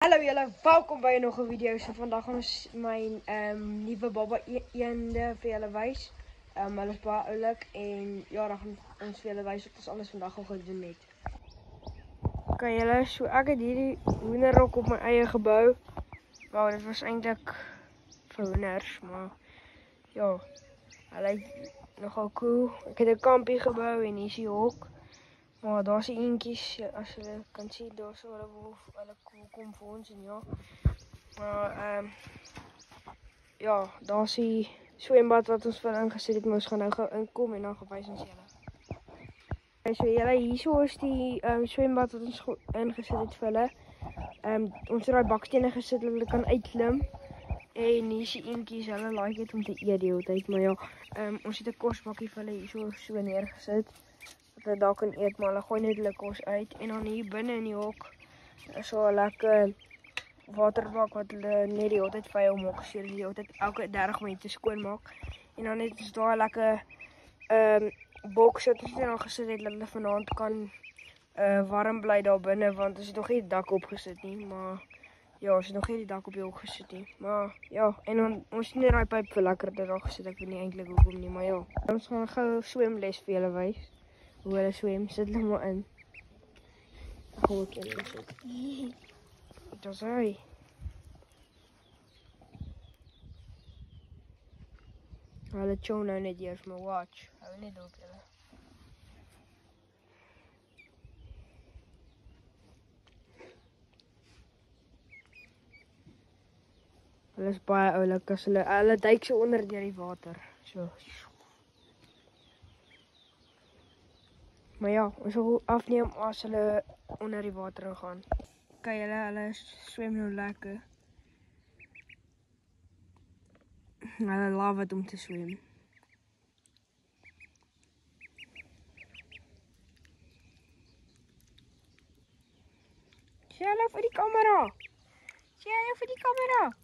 Hallo julle, welkom by nog 'n video. So vandag gaan ons my nuwe baba eende vir julle wys. Hulle is baie oulik en ja, dan gaan ons vir julle wys wat ons alles vandag al gedoen het. Okay julle, so ek het hierdie hoenderhok op my eie gebou. Wou, dit was eintlik vir hoenders, maar ja, hulle is nogal cool. Ek het 'n kampie gebou en hier is die hok. Maar daar's die eentjies, as julle kan sien, daar's hulle kom vir ons en ja. Maar ja, daar's die swembad wat ons vir ingesit het, maar ons gaan nou gou inkom en dan gewys ons julle. So julle, hierso is die swembad wat ons ingesit het vir hulle. Ons het daai bakstene gesit, hulle kan uitklim. En hier is die eentjies, hulle like dit om te eet die hele tyd, maar ja, ons het 'n kosbakkie vir hulle hierso so neergesit. Dat hulle daar kan eet, maar hulle gooi net hulle kos uit. En dan hier binne in die hok is so 'n lekker waterbak wat hulle net die hele tyd vuil maak. So die hele tyd elke 30 minute skoon maak. En dan het ons daar 'n lekker boks wat ons net al gesit het dat hulle vanaand kan warm bly daar binne, want ons het nog nie die dak opgesit nie, maar ja, ons het nog nie die dak op die hok gesit nie. Maar ja, en dan ons het net daai pyp vir lekker daar gesit. Ek weet nie eintlik hoekom nie, maar ja. Ons gaan gou swemles vir julle wys. Hoe hulle swem, sit hulle maar in. Ek gaan ook julle sit. Dat is hy. Hulle chow nou net eers, maar watch. Hou net op julle. Hulle is baie oulik as hulle duik so onder deur die water. So. Maar ja, ons sal afneem as hulle onder die water gaan. Kyk hulle swem nou lekker. Hulle love dit om te swem. Sien hulle vir die kamera? Sien hulle vir die kamera?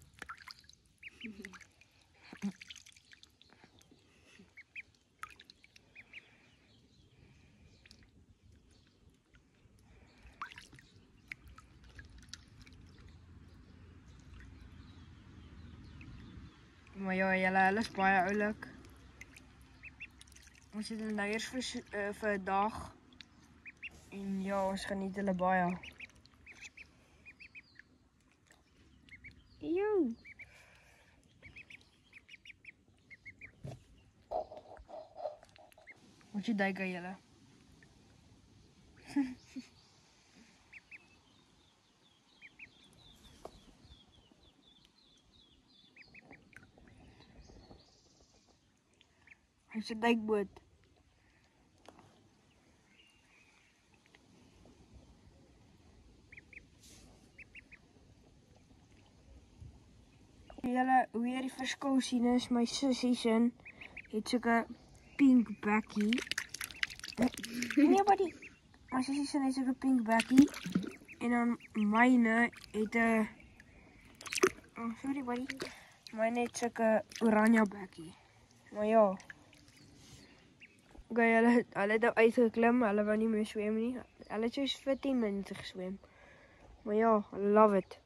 Maar ja, hulle is baie oulik. Ons het hulle nou eers vir 'n dag. En ja, ons geniet hulle baie. Yo. Wat jy dink aan julle? Hy is 'n duikboot. Julle, hoe jy die verskil sien is, my sussie se het sulke pink bakkie. Nee, buddy. My sussie se het sulke pink bakkie. En dan myne het 'n sorry buddy. Myne het sulke oranje bakkie. Maar ja. Okay, hulle het nou uitgeklim, hulle wou nie meer swem nie. Hulle het soos vir 10 minute geswem. Maar ja, I love it.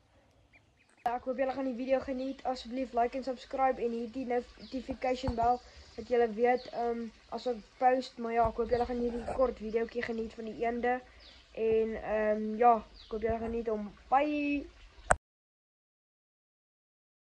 Ek hoop julle gaan die video geniet. Asseblief like en subscribe en hierdie notification bell dat julle weet as ek post. Maar ja, ek hoop julle gaan hierdie kort videoetjie geniet van die eende. En ja, ek hoop julle geniet hom. Bye.